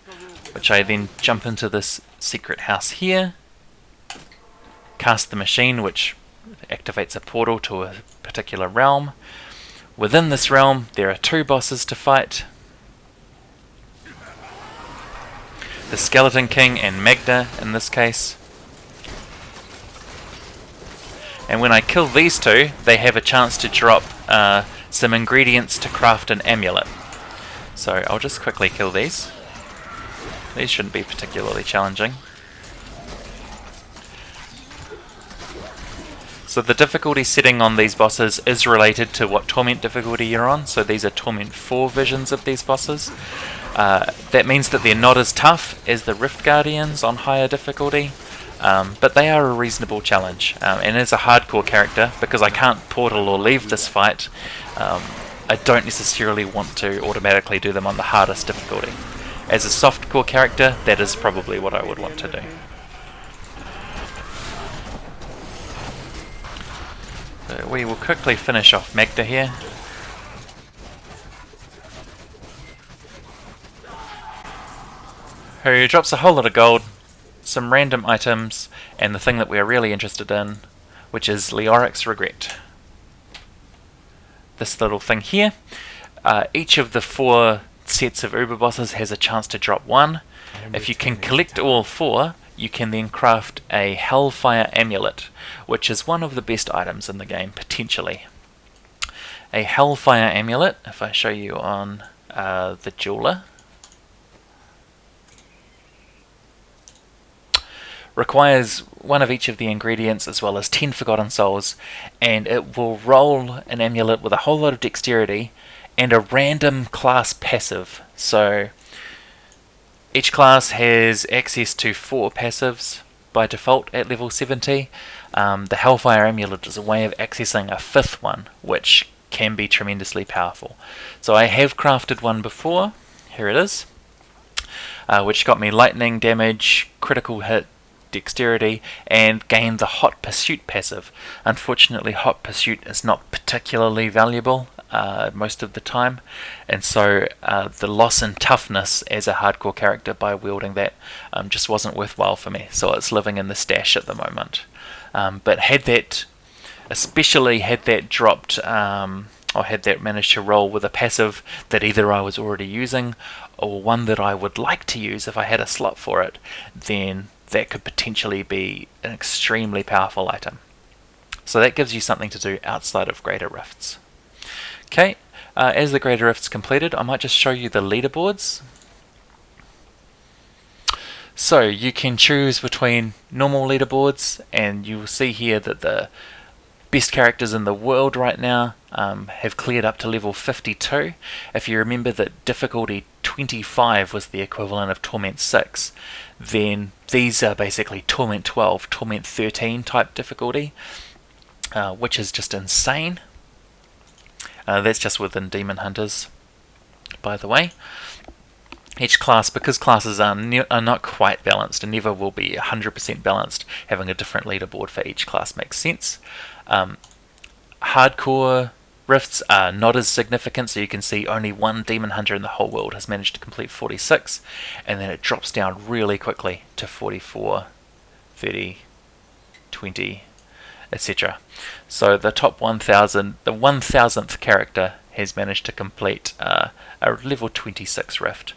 which I then jump into this secret house here, cast the machine, which activates a portal to a particular realm. Within this realm there are 2 bosses to fight, the Skeleton King and Magda in this case, and when I kill these 2 they have a chance to drop some ingredients to craft an amulet. So I'll just quickly kill these. These shouldn't be particularly challenging. So the difficulty setting on these bosses is related to what Torment difficulty you're on. So these are Torment 4 versions of these bosses. That means that they're not as tough as the Rift Guardians on higher difficulty, but they are a reasonable challenge. And as a hardcore character, because I can't portal or leave this fight, I don't necessarily want to automatically do them on the hardest difficulty. As a softcore character, that is probably what I would want to do. So we will quickly finish off Magda here. Who drops a whole lot of gold, some random items, and the thing that we are really interested in, which is Leoric's Regret. This little thing here. Each of the 4 sets of Uber bosses has a chance to drop 1. If you can collect all 4, you can then craft a Hellfire Amulet, which is one of the best items in the game, potentially. A Hellfire Amulet, if I show you on the jeweler, requires one of each of the ingredients as well as 10 Forgotten Souls, and it will roll an amulet with a whole lot of dexterity and a random class passive. So each class has access to 4 passives by default at level 70. The Hellfire Amulet is a way of accessing a 5th one, which can be tremendously powerful. So I have crafted one before, here it is, which got me lightning damage, critical hit, dexterity, and gained the Hot Pursuit passive. Unfortunately, Hot Pursuit is not particularly valuable most of the time, and so the loss in toughness as a hardcore character by wielding that just wasn't worthwhile for me, so it's living in the stash at the moment. But had that dropped, or had that managed to roll with a passive that either I was already using or one that I would like to use if I had a slot for it, then that could potentially be an extremely powerful item. So that gives you something to do outside of Greater Rifts. Okay, as the Greater Rifts completed, I might just show you the leaderboards. So you can choose between normal leaderboards, and you will see here that the best characters in the world right now have cleared up to level 52. If you remember that difficulty 25 was the equivalent of Torment 6, then these are basically Torment 12, Torment 13 type difficulty, which is just insane. That's just within Demon Hunters, by the way. Each class, because classes are not quite balanced and never will be 100% balanced, having a different leaderboard for each class makes sense. Hardcore rifts are not as significant, so you can see only one Demon Hunter in the whole world has managed to complete 46, and then it drops down really quickly to 44, 30, 20, etc. So the top 1,000, the 1,000th character has managed to complete a level 26 rift.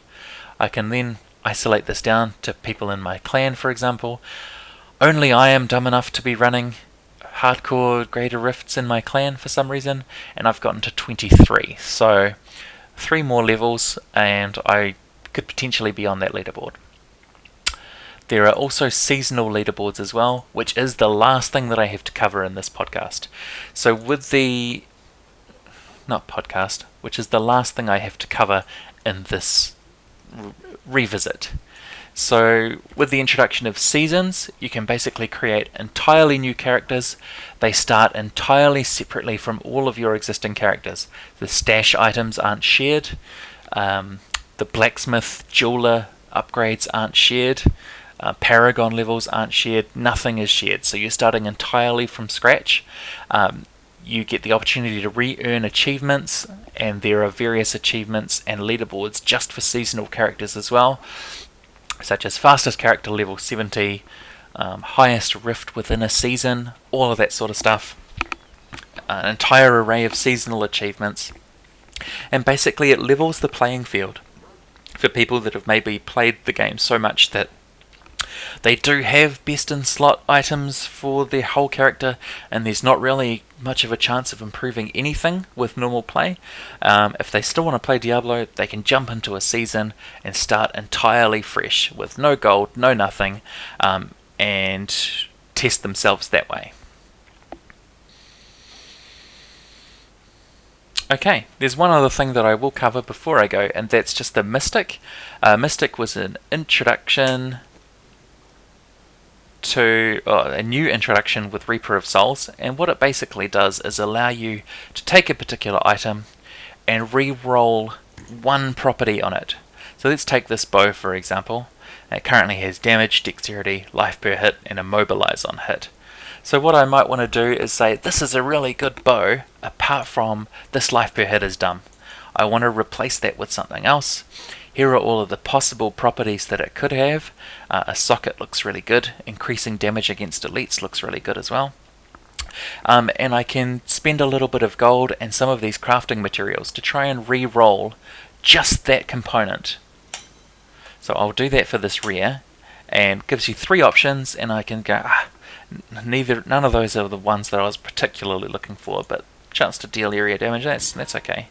I can then isolate this down to people in my clan, for example. Only I am dumb enough to be running hardcore greater rifts in my clan for some reason, and I've gotten to 23. So 3 more levels and I could potentially be on that leaderboard. There are also seasonal leaderboards as well, which is the last thing that I have to cover in this podcast. So with the which is the last thing I have to cover in this revisit. So with the introduction of seasons, you can basically create entirely new characters. They start entirely separately from all of your existing characters. The stash items aren't shared. The blacksmith, jeweler upgrades aren't shared. Paragon levels aren't shared. Nothing is shared. So you're starting entirely from scratch. You get the opportunity to re-earn achievements, and there are various achievements and leaderboards just for seasonal characters as well, such as fastest character level 70, highest rift within a season, all of that sort of stuff. An entire array of seasonal achievements, and basically it levels the playing field for people that have maybe played the game so much that they do have best in slot items for their whole character, and there's not really much of a chance of improving anything with normal play. If they still want to play Diablo, they can jump into a season and start entirely fresh with no gold, no nothing, and test themselves that way. Okay, there's one other thing that I will cover before I go, and that's just the Mystic. Mystic was an introduction to a new introduction with Reaper of Souls, and what it basically does is allow you to take a particular item and re-roll one property on it. So let's take this bow for example. It currently has damage, dexterity, life per hit, and immobilize on hit. So what I might want to do is say, this is a really good bow, apart from this life per hit is dumb. I want to replace that with something else. Here are all of the possible properties that it could have. A socket looks really good. Increasing damage against elites looks really good as well. And I can spend a little bit of gold and some of these crafting materials to try and re-roll just that component. So I'll do that for this rear, and it gives you 3 options, and I can go, none of those are the ones that I was particularly looking for, but chance to deal area damage, that's okay.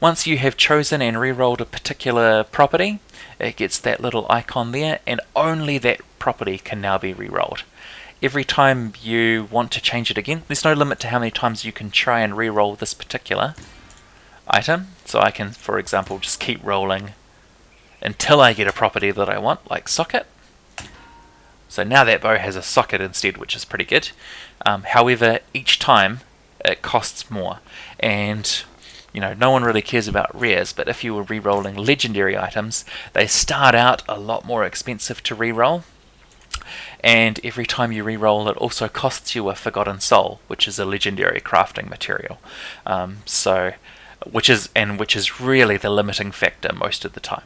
Once you have chosen and re-rolled a particular property, it gets that little icon there, and only that property can now be re-rolled. Every time you want to change it again, there's no limit to how many times you can try and re-roll this particular item. So I can, for example, just keep rolling until I get a property that I want, like socket. So now that bow has a socket instead, which is pretty good. However, each time it costs more, and no one really cares about rares, but if you were re-rolling legendary items, they start out a lot more expensive to re-roll. And every time you re-roll, it also costs you a Forgotten Soul, which is a legendary crafting material. Which is really the limiting factor most of the time.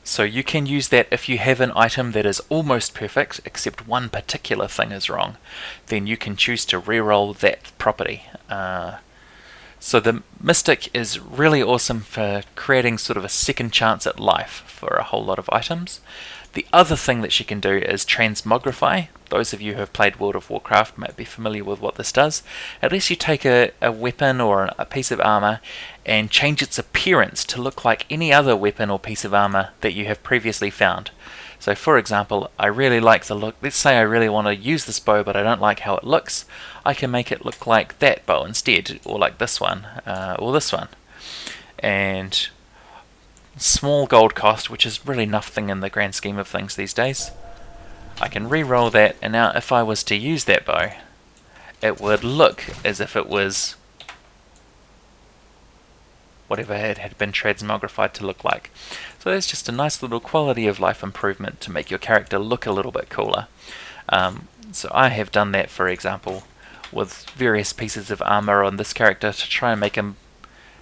So you can use that if you have an item that is almost perfect, except one particular thing is wrong. Then you can choose to re-roll that property. So the Mystic is really awesome for creating sort of a second chance at life for a whole lot of items. The other thing that she can do is transmogrify. Those of you who have played World of Warcraft might be familiar with what this does. At least you take a weapon or a piece of armor and change its appearance to look like any other weapon or piece of armor that you have previously found. So for example, I really like the look. Let's say I really want to use this bow, but I don't like how it looks. I can make it look like that bow instead, or like this one, or this one. And small gold cost, which is really nothing in the grand scheme of things these days. I can re-roll that, and now if I was to use that bow, it would look as if it was whatever it had been transmogrified to look like. So that's just a nice little quality of life improvement to make your character look a little bit cooler. So I have done that, for example, with various pieces of armor on this character to try and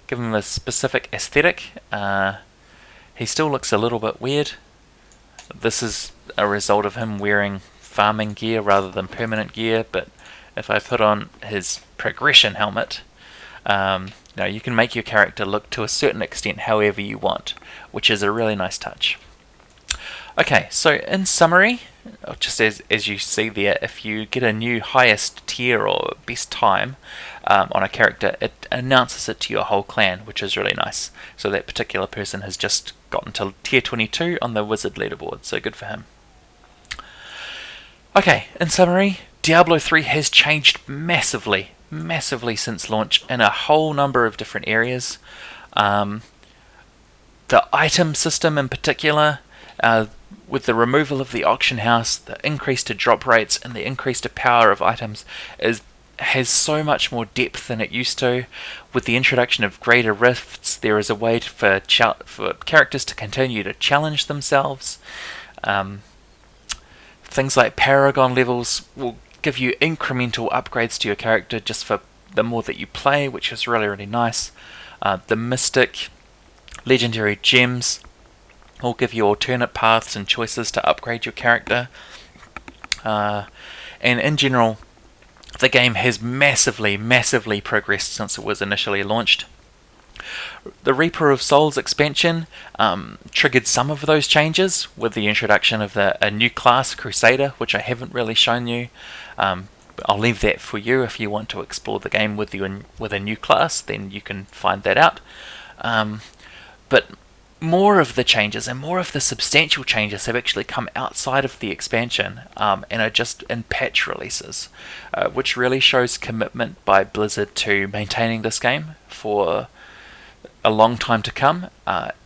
give him a specific aesthetic. He still looks a little bit weird. This is a result of him wearing farming gear rather than permanent gear, but if I put on his progression helmet, you can make your character look to a certain extent however you want, which is a really nice touch. Okay, so in summary, just as you see there, if you get a new highest tier or best time on a character, it announces it to your whole clan, which is really nice. So that particular person has just gotten to tier 22 on the wizard leaderboard, so good for him. Okay, in summary, Diablo 3 has changed massively since launch in a whole number of different areas. The item system in particular, with the removal of the auction house, the increase to drop rates, and the increase to power of items has so much more depth than it used to. With the introduction of greater rifts, there is a way for characters to continue to challenge themselves. Things like Paragon levels will give you incremental upgrades to your character just for the more that you play, which is really, really nice. The Mystic legendary gems will give you alternate paths and choices to upgrade your character. And in general, the game has massively progressed since it was initially launched. The Reaper of Souls expansion triggered some of those changes with the introduction of a new class, Crusader, which I haven't really shown you. I'll leave that for you. If you want to explore the game with a new class, then you can find that out. But more of the changes and more of the substantial changes have actually come outside of the expansion and are just in patch releases, which really shows commitment by Blizzard to maintaining this game for a long time to come.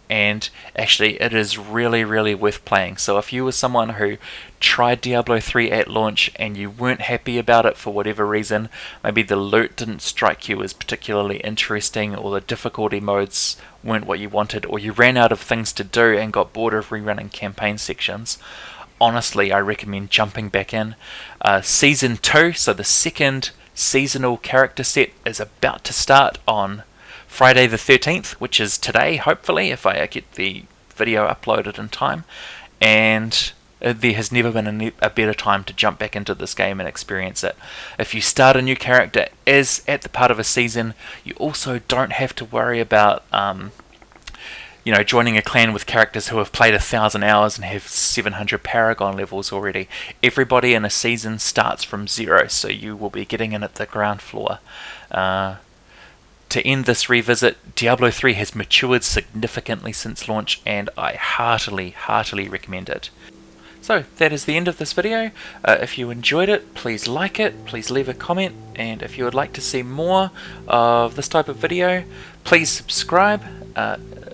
and actually it is really worth playing. So if you were someone who tried Diablo 3 at launch and you weren't happy about it for whatever reason, maybe the loot didn't strike you as particularly interesting, or the difficulty modes weren't what you wanted, or you ran out of things to do and got bored of rerunning campaign sections, honestly I recommend jumping back in. Season 2, so the second seasonal character set, is about to start on Friday the 13th, which is today, hopefully, if I get the video uploaded in time. And there has never been a better time to jump back into this game and experience it. If you start a new character as at the part of a season, you also don't have to worry about joining a clan with characters who have played 1,000 hours and have 700 Paragon levels already. Everybody in a season starts from 0, so you will be getting in at the ground floor. To end this revisit, Diablo 3 has matured significantly since launch, and I heartily recommend it. So that is the end of this video. If you enjoyed it, please like it, please leave a comment, and if you would like to see more of this type of video, please subscribe.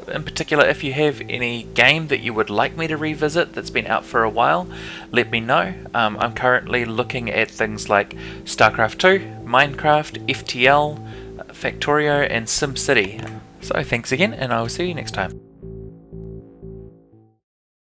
In particular, if you have any game that you would like me to revisit that's been out for a while, let me know. I'm currently looking at things like StarCraft 2, Minecraft, FTL, Factorio and SimCity. So thanks again, and I will see you next time.